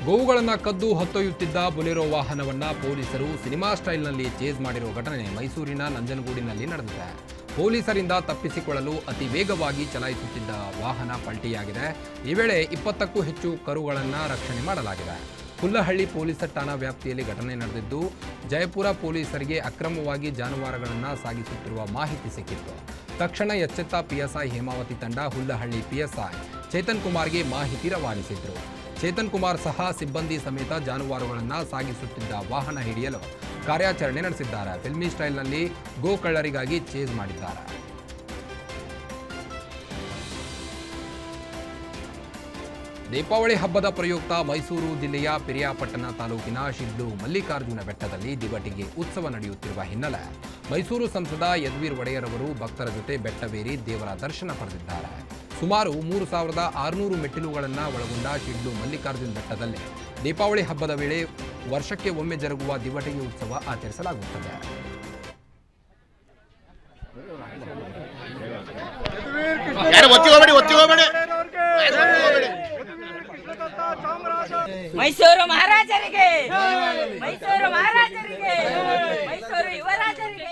ಗೋವುಗಳನ್ನು ಕದ್ದು ಹೊತ್ತೊಯ್ಯುತ್ತಿದ್ದ ಬೊಲೆರೋ ವಾಹನವನ್ನು ಪೊಲೀಸರು ಸಿನಿಮಾ ಸ್ಟೈಲ್ನಲ್ಲಿ ಚೇಸ್ ಮಾಡಿರುವ ಘಟನೆ ಮೈಸೂರಿನ ನಂಜನಗೂಡಿನಲ್ಲಿ ನಡೆದಿದೆ. ಪೊಲೀಸರಿಂದ ತಪ್ಪಿಸಿಕೊಳ್ಳಲು ಅತಿ ವೇಗವಾಗಿ ಚಲಾಯಿಸುತ್ತಿದ್ದ ವಾಹನ ಪಲ್ಟಿಯಾಗಿದೆ. ಈ ವೇಳೆ 20ಕ್ಕೂ ಹೆಚ್ಚು ಕರುಗಳನ್ನು ರಕ್ಷಣೆ ಮಾಡಲಾಗಿದೆ. ಹುಲ್ಲಹಳ್ಳಿ ಪೊಲೀಸ್ ಠಾಣಾ ವ್ಯಾಪ್ತಿಯಲ್ಲಿ ಘಟನೆ ನಡೆದಿದ್ದು, ಜಯಪುರ ಪೊಲೀಸರಿಗೆ ಅಕ್ರಮವಾಗಿ ಜಾನುವಾರುಗಳನ್ನು ಸಾಗಿಸುತ್ತಿರುವ ಮಾಹಿತಿ ಸಿಕ್ಕಿತ್ತು. ತಕ್ಷಣ ಎಚ್ಚೆತ್ತ ಪಿಎಸ್ಐ ಹೇಮಾವತಿ ತಂಡ ಹುಲ್ಲಹಳ್ಳಿ ಪಿಎಸ್ಐ ಚೇತನ್ ಕುಮಾರ್ಗೆ ಮಾಹಿತಿ ರವಾನಿಸಿದ್ರು. ಚೇತನ್ ಕುಮಾರ್ ಸಹ ಸಿಬ್ಬಂದಿ ಸಮೇತ ಜಾನುವಾರುಗಳನ್ನು ಸಾಗಿಸುತ್ತಿದ್ದ ವಾಹನ ಹಿಡಿಯಲು ಕಾರ್ಯಾಚರಣೆ ನಡೆಸಿದ್ದಾರೆ. ಫಿಲ್ಮಿ ಸ್ಟೈಲ್ನಲ್ಲಿ ಗೋ ಕಳ್ಳರಿಗಾಗಿ ಚೇಸ್ ಮಾಡಿದ್ದಾರೆ. ದೀಪಾವಳಿ ಹಬ್ಬದ ಪ್ರಯುಕ್ತ ಮೈಸೂರು ಜಿಲ್ಲೆಯ ಪಿರಿಯಾಪಟ್ಟಣ ತಾಲೂಕಿನ ಶಿಡ್ಲು ಮಲ್ಲಿಕಾರ್ಜುನ ಬೆಟ್ಟದಲ್ಲಿ ದಿವಟಿಗೆ ಉತ್ಸವ ನಡೆಯುತ್ತಿರುವ ಹಿನ್ನೆಲೆ ಮೈಸೂರು ಸಂಸದ ಯದುವೀರ್ ಒಡೆಯರ್ ಅವರು ಭಕ್ತರ ಜೊತೆ ಬೆಟ್ಟವೇರಿ ದೇವರ ದರ್ಶನ ಪಡೆದಿದ್ದಾರೆ. ಸುಮಾರು 3600 ಮೆಟ್ಟಿಲುಗಳನ್ನು ಒಳಗೊಂಡ ಶಿಡ್ಲು ಮಲ್ಲಿಕಾರ್ಜುನ ಬೆಟ್ಟದಲ್ಲಿ ದೀಪಾವಳಿ ಹಬ್ಬದ ವೇಳೆ ವರ್ಷಕ್ಕೆ ಒಮ್ಮೆ ಜರುಗುವ ದಿವಟಿಗೆ ಉತ್ಸವ ಆಚರಿಸಲಾಗುತ್ತದೆ. ಮೈಸೂರು ಮಹಾರಾಜರಿಗೆ, ಮೈಸೂರು ಮಹಾರಾಜರಿಗೆ, ಮೈಸೂರು ಯುವರಾಜರಿಗೆ.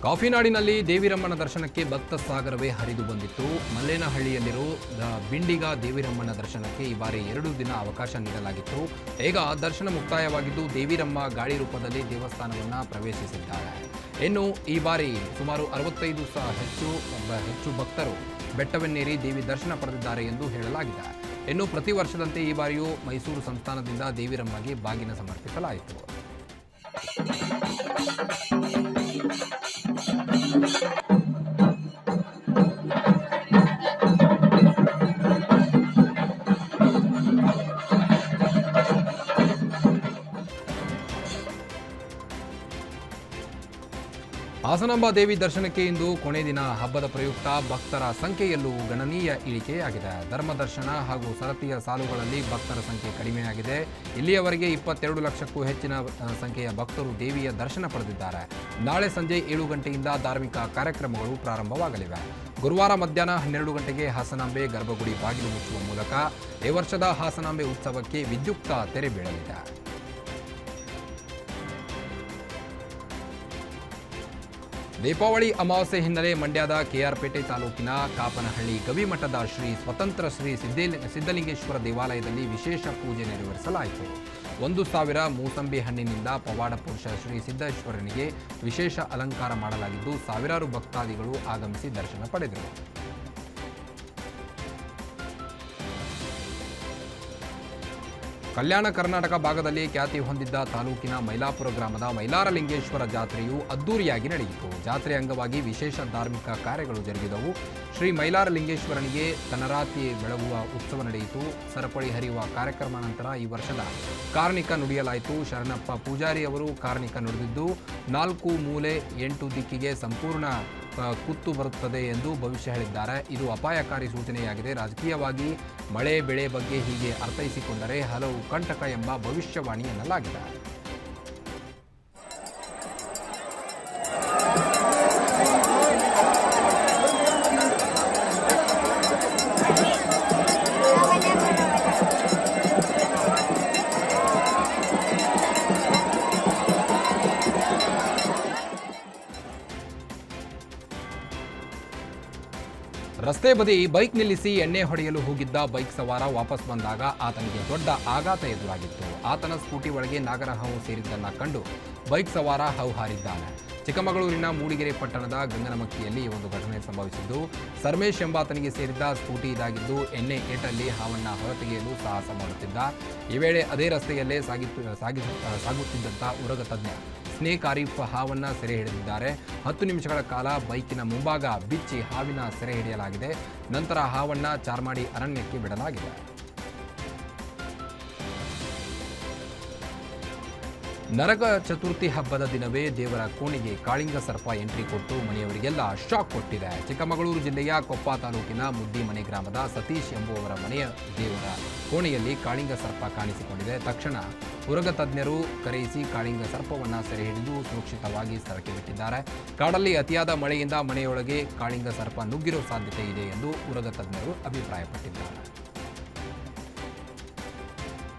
ಕಾಫಿನಾಡಿನಲ್ಲಿ ದೇವಿರಮ್ಮನ ದರ್ಶನಕ್ಕೆ ಭಕ್ತ ಸಾಗರವೇ ಹರಿದು ಬಂದಿತ್ತು. ಮಲ್ಲೇನಹಳ್ಳಿಯಲ್ಲಿರೋ ಬಿಂಡಿಗ ದೇವಿರಮ್ಮನ ದರ್ಶನಕ್ಕೆ ಈ ಬಾರಿ 2 ದಿನ ಅವಕಾಶ ನೀಡಲಾಗಿತ್ತು. ಈಗ ದರ್ಶನ ಮುಕ್ತಾಯವಾಗಿದ್ದು ದೇವಿರಮ್ಮ ಗಾಳಿ ರೂಪದಲ್ಲಿ ದೇವಸ್ಥಾನವನ್ನು ಪ್ರವೇಶಿಸಿದ್ದಾರೆ. ಇನ್ನು ಈ ಬಾರಿ ಸುಮಾರು 65 ಹೆಚ್ಚು ಭಕ್ತರು ಬೆಟ್ಟವನ್ನೇರಿ ದೇವಿ ದರ್ಶನ ಪಡೆದಿದ್ದಾರೆ ಎಂದು ಹೇಳಲಾಗಿದೆ. ಇನ್ನು ಪ್ರತಿ ವರ್ಷದಂತೆ ಈ ಬಾರಿಯೂ ಮೈಸೂರು ಸಂಸ್ಥಾನದಿಂದ ದೇವಿರಮ್ಮಗೆ ಬಾಗಿನ ಸಮರ್ಪಿಸಲಾಯಿತು. ಹಾಸನಾಂಬ ದೇವಿ ದರ್ಶನಕ್ಕೆ ಇಂದು ಕೊನೆ ದಿನ. ಹಬ್ಬದ ಪ್ರಯುಕ್ತ ಭಕ್ತರ ಸಂಖ್ಯೆಯಲ್ಲೂ ಗಣನೀಯ ಇಳಿಕೆಯಾಗಿದೆ. ಧರ್ಮದರ್ಶನ ಹಾಗೂ ಸರತಿಯ ಸಾಲುಗಳಲ್ಲಿ ಭಕ್ತರ ಸಂಖ್ಯೆ ಕಡಿಮೆಯಾಗಿದೆ. ಇಲ್ಲಿಯವರೆಗೆ 22 ಲಕ್ಷಕ್ಕೂ ಹೆಚ್ಚಿನ ಸಂಖ್ಯೆಯ ಭಕ್ತರು ದೇವಿಯ ದರ್ಶನ ಪಡೆದಿದ್ದಾರೆ. ನಾಳೆ ಸಂಜೆ 7 ಗಂಟೆಯಿಂದ ಧಾರ್ಮಿಕ ಕಾರ್ಯಕ್ರಮಗಳು ಪ್ರಾರಂಭವಾಗಲಿವೆ. ಗುರುವಾರ ಮಧ್ಯಾಹ್ನ 12 ಗಂಟೆಗೆ ಹಾಸನಾಂಬೆ ಗರ್ಭಗುಡಿ ಬಾಗಿಲು ಮುಚ್ಚುವ ಮೂಲಕ ಈ ವರ್ಷದ ಹಾಸನಾಂಬೆ ಉತ್ಸವಕ್ಕೆ ವಿದ್ಯುಕ್ತ ತೆರೆ ಬೀಳಲಿದೆ. ದೀಪಾವಳಿ ಅಮಾವಾಸ್ಯೆ ಹಿನ್ನೆಲೆ ಮಂಡ್ಯದ ಕೆಆರ್ಪೇಟೆ ತಾಲೂಕಿನ ಕಾಪನಹಳ್ಳಿ ಗವಿಮಠದ ಸ್ವತಂತ್ರ ಶ್ರೀ ಸಿದ್ಧಲಿಂಗೇಶ್ವರ ದೇವಾಲಯದಲ್ಲಿ ವಿಶೇಷ ಪೂಜೆ ನೆರವೇರಿಸಲಾಯಿತು. 1000 ಮೂಸಂಬಿ ಹಣ್ಣಿನಿಂದ ಪವಾಡ ಪುರುಷ ಶ್ರೀ ಸಿದ್ದೇಶ್ವರನಿಗೆ ವಿಶೇಷ ಅಲಂಕಾರ ಮಾಡಲಾಗಿದ್ದು, ಸಾವಿರಾರು ಭಕ್ತಾದಿಗಳು ಆಗಮಿಸಿ ದರ್ಶನ ಪಡೆದರು. ಕಲ್ಯಾಣ ಕರ್ನಾಟಕ ಭಾಗದಲ್ಲಿ ಖ್ಯಾತಿ ಹೊಂದಿದ್ದ ತಾಲೂಕಿನ ಮೈಲಾಪುರ ಗ್ರಾಮದ ಮೈಲಾರಲಿಂಗೇಶ್ವರ ಜಾತ್ರೆಯು ಅದ್ದೂರಿಯಾಗಿ ನಡೆಯಿತು. ಜಾತ್ರೆ ಅಂಗವಾಗಿ ವಿಶೇಷ ಧಾರ್ಮಿಕ ಕಾರ್ಯಗಳು ಜರುಗಿದವು. ಶ್ರೀ ಮೈಲಾರಲಿಂಗೇಶ್ವರನಿಗೆ ತನರಾತಿ ಬೆಳಗುವ ಉತ್ಸವ ನಡೆಯಿತು. ಸರಪಳಿ ಹರಿಯುವ ಕಾರ್ಯಕ್ರಮ ನಂತರ ಈ ವರ್ಷದ ಕಾರ್ಣಿಕ ನುಡಿಯಲಾಯಿತು. ಶರಣಪ್ಪ ಪೂಜಾರಿ ಅವರು ಕಾರ್ಣಿಕ ನುಡಿದಿದ್ದು, 4 ಮೂಲೆ 8 ದಿಕ್ಕಿಗೆ ಸಂಪೂರ್ಣ ಕುತ್ತು ಬರುತ್ತದೆ ಎಂದು ಭವಿಷ್ಯ ಹೇಳಿದ್ದಾರೆ. ಇದು ಅಪಾಯಕಾರಿ ಸೂಚನೆಯಾಗಿದೆ. ರಾಜಕೀಯವಾಗಿ ಮಳೆ ಬೆಳೆ ಬಗ್ಗೆ ಹೀಗೆ ಅರ್ಥೈಸಿಕೊಂಡರೆ ಹಲವು ಕಂಟಕ ಎಂಬ ಭವಿಷ್ಯವಾಣಿ ಎನ್ನಲಾಗಿದೆ. ರಸ್ತೆ ಬದಿ ಬೈಕ್ ನಿಲ್ಲಿಸಿ ಎಣ್ಣೆ ಹೊಡೆಯಲು ಹೋಗಿದ್ದ ಬೈಕ್ ಸವಾರ ವಾಪಸ್ ಬಂದಾಗ ಆತನಿಗೆ ದೊಡ್ಡ ಆಘಾತ ಎದುರಾಗಿತ್ತು. ಆತನ ಸ್ಕೂಟಿ ಒಳಗೆ ನಾಗರಹಾವು ಸೇರಿದ್ದನ್ನು ಕಂಡು ಬೈಕ್ ಸವಾರ ಹೌಹಾರಿದ್ದಾನೆ. ಚಿಕ್ಕಮಗಳೂರಿನ ಮೂಡಿಗೆರೆ ಪಟ್ಟಣದ ಗಂಗನಮಕ್ಕಿಯಲ್ಲಿ ಒಂದು ಘಟನೆ ಸಂಭವಿಸಿದ್ದು, ಸರ್ಮೇಶ್ ಎಂಬಾತನಿಗೆ ಸೇರಿದ್ದ ಸ್ಕೂಟಿ ಇದಾಗಿದ್ದು, ಎಣ್ಣೆ ಏಟಲ್ಲಿ ಹಾವನ್ನು ಹೊರತೆಗೆಯಲು ಸಾಹಸ ಮಾಡುತ್ತಿದ್ದ. ಈ ವೇಳೆ ಅದೇ ರಸ್ತೆಯಲ್ಲೇ ಸಾಗುತ್ತಿದ್ದಂಥ ಉರಗ ತಜ್ಞ ಸ್ನೇಕ್ ಆರೀಫ್ ಹಾವನ್ನು ಸೆರೆ ಹಿಡಿದಿದ್ದಾರೆ. 10 ನಿಮಿಷಗಳ ಕಾಲ ಬೈಕಿನ ಮುಂಭಾಗ ಬಿಚ್ಚಿ ಹಾವಿನ ಸೆರೆ ಹಿಡಿಯಲಾಗಿದೆ. ನಂತರ ಹಾವನ್ನು ಚಾರ್ಮಾಡಿ ಅರಣ್ಯಕ್ಕೆ ಬಿಡಲಾಗಿದೆ. ನರಕ ಚತುರ್ಥಿ ಹಬ್ಬದ ದಿನವೇ ದೇವರ ಕೋಣೆಗೆ ಕಾಳಿಂಗ ಸರ್ಪ ಎಂಟ್ರಿ ಕೊಟ್ಟು ಮನೆಯವರಿಗೆಲ್ಲ ಶಾಕ್ ಕೊಟ್ಟಿದೆ. ಚಿಕ್ಕಮಗಳೂರು ಜಿಲ್ಲೆಯ ಕೊಪ್ಪ ತಾಲೂಕಿನ ಮುದ್ದಿಮನೆ ಗ್ರಾಮದ ಸತೀಶ್ ಎಂಬುವವರ ಮನೆಯ ದೇವರ ಕೋಣೆಯಲ್ಲಿ ಕಾಳಿಂಗ ಸರ್ಪ ಕಾಣಿಸಿಕೊಂಡಿದೆ. ತಕ್ಷಣ ಉರಗ ತಜ್ಞರು ಕರೆಯಿಸಿ ಕಾಳಿಂಗ ಸರ್ಪವನ್ನು ಸೆರೆ ಹಿಡಿದು ಸುರಕ್ಷಿತವಾಗಿ ಸ್ಥಳಕ್ಕೆ ಬಿಟ್ಟಿದ್ದಾರೆ. ಕಾಡಲ್ಲಿ ಅತಿಯಾದ ಮಳೆಯಿಂದ ಮನೆಯೊಳಗೆ ಕಾಳಿಂಗ ಸರ್ಪ ನುಗ್ಗಿರೋ ಸಾಧ್ಯತೆ ಇದೆ ಎಂದು ಉರಗ ತಜ್ಞರು ಅಭಿಪ್ರಾಯಪಟ್ಟಿದ್ದಾರೆ.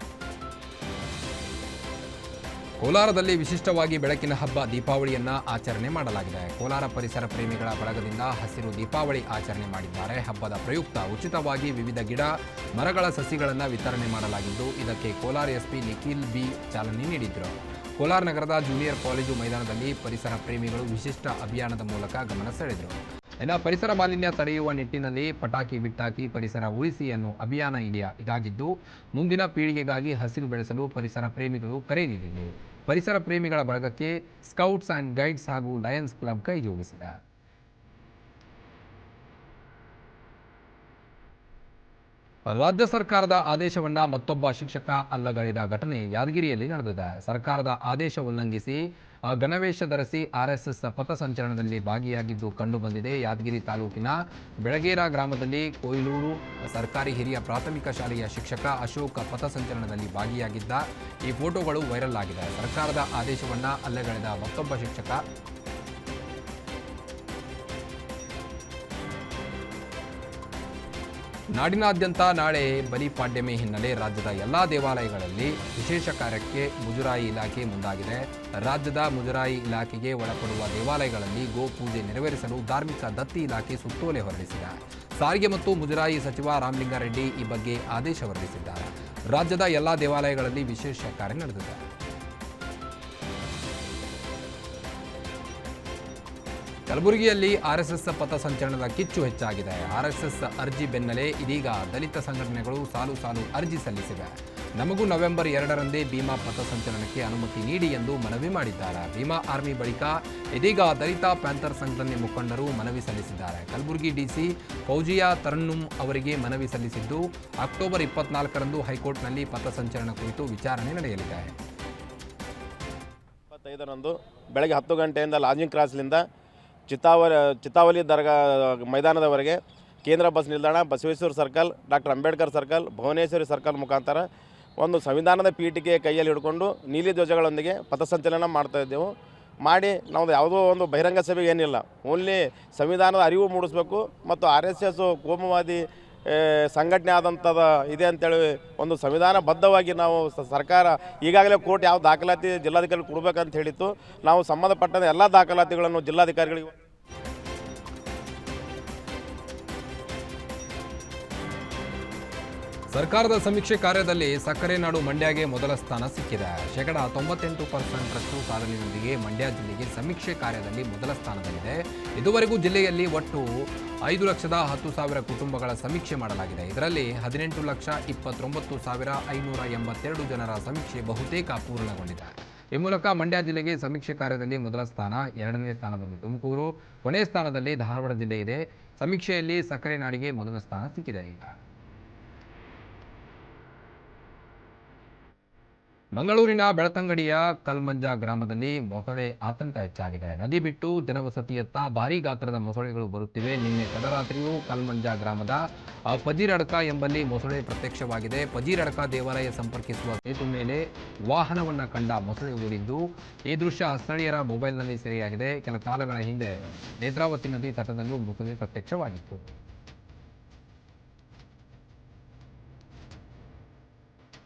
ಕೋಲಾರದಲ್ಲಿ ವಿಶಿಷ್ಟವಾಗಿ ಬೆಳಕಿನ ಹಬ್ಬ ದೀಪಾವಳಿಯನ್ನ ಆಚರಣೆ ಮಾಡಲಾಗಿದೆ. ಕೋಲಾರ ಪರಿಸರ ಪ್ರೇಮಿಗಳ ಬಳಗದಿಂದ ಹಸಿರು ದೀಪಾವಳಿ ಆಚರಣೆ ಮಾಡಿದ್ದಾರೆ. ಹಬ್ಬದ ಪ್ರಯುಕ್ತ ಉಚಿತವಾಗಿ ವಿವಿಧ ಗಿಡ ಮರಗಳ ಸಸಿಗಳನ್ನು ವಿತರಣೆ ಮಾಡಲಾಗಿದ್ದು, ಇದಕ್ಕೆ ಕೋಲಾರ ಎಸ್ಪಿ ನಿಖಿಲ್ ಬಿ ಚಾಲನೆ ನೀಡಿದರು. ಕೋಲಾರ ನಗರದ ಜೂನಿಯರ್ ಕಾಲೇಜು ಮೈದಾನದಲ್ಲಿ ಪರಿಸರ ಪ್ರೇಮಿಗಳು ವಿಶಿಷ್ಟ ಅಭಿಯಾನದ ಮೂಲಕ ಗಮನ ಸೆಳೆದರು. ಇನ್ನು ಪರಿಸರ ಮಾಲಿನ್ಯ ತಡೆಯುವ ನಿಟ್ಟಿನಲ್ಲಿ ಪಟಾಕಿ ಬಿಟ್ಟಾಕಿ ಪರಿಸರ ಉಳಿಸಿ ಅನ್ನೋ ಅಭಿಯಾನ ಇದಾಗಿದ್ದು, ಮುಂದಿನ ಪೀಳಿಗೆಗಾಗಿ ಹಸಿರು ಬೆಳೆಸಲು ಪರಿಸರ ಪ್ರೇಮಿಗಳು ಕರೆ ನೀಡಿದರು. ಪರಿಸರ ಪ್ರೇಮಿಗಳ ಬಳಗಕ್ಕೆ ಸ್ಕೌಟ್ಸ್ ಆ್ಯಂಡ್ ಗೈಡ್ಸ್ ಹಾಗೂ ಲಯನ್ಸ್ ಕ್ಲಬ್ ಕೈ ಜೋಡಿಸಿದೆ. ರಾಜ್ಯ ಸರ್ಕಾರದ ಆದೇಶವನ್ನ ಮತ್ತೊಬ್ಬ ಶಿಕ್ಷಕ ಅಲ್ಲಗಳೆದ ಘಟನೆ ಯಾದಗಿರಿಯಲ್ಲಿ ನಡೆದಿದೆ. ಸರ್ಕಾರದ ಆದೇಶ ಉಲ್ಲಂಘಿಸಿ ಗಣವೇಶ ಧರಿಸಿ ಆರ್ಎಸ್ಎಸ್ ಪಥಸಂಚಲನದಲ್ಲಿ ಭಾಗಿಯಾಗಿದ್ದು ಕಂಡುಬಂದಿದೆ. ಯಾದಗಿರಿ ತಾಲೂಕಿನ ಬೆಳಗೇರ ಗ್ರಾಮದಲ್ಲಿ ಕೊಯ್ಲೂರು ಸರ್ಕಾರಿ ಹಿರಿಯ ಪ್ರಾಥಮಿಕ ಶಾಲೆಯ ಶಿಕ್ಷಕ ಅಶೋಕ್ ಪಥಸಂಚಲನದಲ್ಲಿ ಭಾಗಿಯಾಗಿದ್ದ ಈ ಫೋಟೋಗಳು ವೈರಲ್ ಆಗಿದೆ. ಸರ್ಕಾರದ ಆದೇಶವನ್ನ ಅಲ್ಲಗಳೆದ ಮತ್ತೊಬ್ಬ ಶಿಕ್ಷಕ ನಾಡಿನಾದ್ಯಂತ ನಾಳೆ ಬಲಿಪಾಡ್ಯಮಿ ಹಿನ್ನೆಲೆ ರಾಜ್ಯದ ಎಲ್ಲಾ ದೇವಾಲಯಗಳಲ್ಲಿ ವಿಶೇಷ ಕಾರ್ಯಕ್ಕೆ ಮುಜರಾಯಿ ಇಲಾಖೆ ಮುಂದಾಗಿದೆ. ರಾಜ್ಯದ ಮುಜರಾಯಿ ಇಲಾಖೆಗೆ ಒಳಪಡುವ ದೇವಾಲಯಗಳಲ್ಲಿ ಗೋ ಪೂಜೆ ನೆರವೇರಿಸಲು ಧಾರ್ಮಿಕ ದತ್ತಿ ಇಲಾಖೆ ಸುತ್ತೋಲೆ ಹೊರಡಿಸಿದೆ. ಸಾರಿಗೆ ಮತ್ತು ಮುಜರಾಯಿ ಸಚಿವ ರಾಮಲಿಂಗಾರೆಡ್ಡಿ ಈ ಬಗ್ಗೆ ಆದೇಶ ಹೊರಡಿಸಿದ್ದಾರೆ. ರಾಜ್ಯದ ಎಲ್ಲಾ ದೇವಾಲಯಗಳಲ್ಲಿ ವಿಶೇಷ ಕಾರ್ಯ ನಡೆದಿದೆ. ಕಲಬುರಗಿಯಲ್ಲಿ ಆರ್ಎಸ್ಎಸ್ ಪಥಸಂಚಲನದ ಕಿಚ್ಚು ಹೆಚ್ಚಾಗಿದೆ. ಆರ್ಎಸ್ಎಸ್ ಅರ್ಜಿ ಬೆನ್ನಲ್ಲೇ ಇದೀಗ ದಲಿತ ಸಂಘಟನೆಗಳು ಸಾಲು ಸಾಲು ಅರ್ಜಿ ಸಲ್ಲಿಸಿವೆ. ನಮಗೂ ನವೆಂಬರ್ 2ರಂದೇ ಭೀಮಾ ಪಥಸಂಚಲನಕ್ಕೆ ಅನುಮತಿ ನೀಡಿ ಎಂದು ಮನವಿ ಮಾಡಿದ್ದಾರೆ. ಭೀಮಾ ಆರ್ಮಿ ಬಳಿಕ ಇದೀಗ ದಲಿತ ಪ್ಯಾಂಥರ್ ಸಂಘಟನೆ ಮುಖಂಡರು ಮನವಿ ಸಲ್ಲಿಸಿದ್ದಾರೆ. ಕಲಬುರಗಿ ಡಿಸಿ ಫೌಜಿಯಾ ತರನ್ನುಮ್ ಅವರಿಗೆ ಮನವಿ ಸಲ್ಲಿಸಿದ್ದು, ಅಕ್ಟೋಬರ್ 24ರಂದು ಹೈಕೋರ್ಟ್ನಲ್ಲಿ ಪಥಸಂಚಲನ ಕುರಿತು ವಿಚಾರಣೆ ನಡೆಯಲಿದೆ. 25ರಂದು ಬೆಳಗ್ಗೆ 10 ಗಂಟೆಯಿಂದ ಲಾಂಜಿಂಗ್ ಕ್ರಾಸ್ಲಿಂದ ಚಿತ್ತಾವಲಿ ದರ್ಗಾ ಮೈದಾನದವರೆಗೆ ಕೇಂದ್ರ ಬಸ್ ನಿಲ್ದಾಣ, Basaveshwara circle, doctor Ambedkar circle, Bhuvaneshwari circle ಮುಖಾಂತರ ಒಂದು ಸಂವಿಧಾನದ ಪೀಠಿಕೆ ಕೈಯಲ್ಲಿ ಹಿಡ್ಕೊಂಡು ನೀಲಿ ಧ್ವಜಗಳೊಂದಿಗೆ ಪಥಸಂಚಲನ ಮಾಡ್ತಾ ಇದ್ದೆವು. ಮಾಡಿ ನಾವು ಯಾವುದೋ ಒಂದು ಬಹಿರಂಗ ಸಭೆ ಏನಿಲ್ಲ, ಓನ್ಲಿ ಸಂವಿಧಾನದ ಅರಿವು ಮೂಡಿಸ್ಬೇಕು ಮತ್ತು RSS ಕೋಮುವಾದಿ ಸಂಘಟನೆ ಆದಂಥದ್ದು ಇದೆ ಅಂತೇಳಿ ಒಂದು ಸಂವಿಧಾನಬದ್ಧವಾಗಿ ನಾವು ಸರ್ಕಾರ ಈಗಾಗಲೇ ಕೋರ್ಟ್ ಯಾವ ದಾಖಲಾತಿ ಜಿಲ್ಲಾಧಿಕಾರಿ ಕೊಡಬೇಕಂತ ಹೇಳಿತ್ತು. ನಾವು ಸಂಬಂಧಪಟ್ಟ ಎಲ್ಲ ದಾಖಲಾತಿಗಳನ್ನು ಜಿಲ್ಲಾಧಿಕಾರಿಗಳಿಗೆ ಸರ್ಕಾರದ ಸಮೀಕ್ಷೆ ಕಾರ್ಯದಲ್ಲಿ ಸಕ್ಕರೆ ನಾಡು ಮಂಡ್ಯಗೆ ಮೊದಲ ಸ್ಥಾನ ಸಿಕ್ಕಿದೆ. 98% ಸಾಧನೆಯೊಂದಿಗೆ ಮಂಡ್ಯ ಜಿಲ್ಲೆಗೆ ಸಮೀಕ್ಷೆ ಕಾರ್ಯದಲ್ಲಿ ಮೊದಲ ಸ್ಥಾನದಲ್ಲಿದೆ. ಇದುವರೆಗೂ ಜಿಲ್ಲೆಯಲ್ಲಿ ಒಟ್ಟು 5,10,000 ಕುಟುಂಬಗಳ ಸಮೀಕ್ಷೆ ಮಾಡಲಾಗಿದೆ. ಇದರಲ್ಲಿ 18,29,582 ಜನರ ಸಮೀಕ್ಷೆ ಬಹುತೇಕ ಪೂರ್ಣಗೊಂಡಿದೆ. ಈ ಮೂಲಕ ಮಂಡ್ಯ ಜಿಲ್ಲೆಗೆ ಸಮೀಕ್ಷೆ ಕಾರ್ಯದಲ್ಲಿ ಮೊದಲ ಸ್ಥಾನ, 2ನೇ ಸ್ಥಾನದಲ್ಲಿ ತುಮಕೂರು, ಕೊನೆಯ ಸ್ಥಾನದಲ್ಲಿ ಧಾರವಾಡ ಜಿಲ್ಲೆ ಇದೆ. ಸಮೀಕ್ಷೆಯಲ್ಲಿ ಸಕ್ಕರೆ ನಾಡಿಗೆ ಮೊದಲ ಸ್ಥಾನ ಸಿಕ್ಕಿದೆ. ಮಂಗಳೂರಿನ ಬೆಳತಂಗಡಿಯ ಕಲ್ಮಂಜ ಗ್ರಾಮದಲ್ಲಿ ಮೊಸಳೆ ಆತಂಕ ಹೆಚ್ಚಾಗಿದೆ. ನದಿ ಬಿಟ್ಟು ಜನವಸತಿಯತ್ತ ಭಾರೀ ಗಾತ್ರದ ಮೊಸಳೆಗಳು ಬರುತ್ತಿವೆ. ನಿನ್ನೆ ತಡರಾತ್ರಿಯೂ ಕಲ್ಮಂಜ ಗ್ರಾಮದ ಪಜೀರಡ್ಕ ಎಂಬಲ್ಲಿ ಮೊಸಳೆ ಪ್ರತ್ಯಕ್ಷವಾಗಿದೆ. ಪಜೀರಡ್ಕ ದೇವಾಲಯ ಸಂಪರ್ಕಿಸುವ ಸೇತು ಮೇಲೆ ವಾಹನವನ್ನು ಕಂಡ ಮೊಸಳೆ ಓಡಿದ್ದು, ಈ ದೃಶ್ಯ ಸ್ಥಳೀಯರ ಮೊಬೈಲ್ನಲ್ಲಿ ಸೆರೆಯಾಗಿದೆ. ಕೆಲ ಕಾಲಗಳ ಹಿಂದೆ ನೇತ್ರಾವತಿ ನದಿ ತಟದಲ್ಲೂ ಮೊಸಳೆ ಪ್ರತ್ಯಕ್ಷವಾಗಿತ್ತು.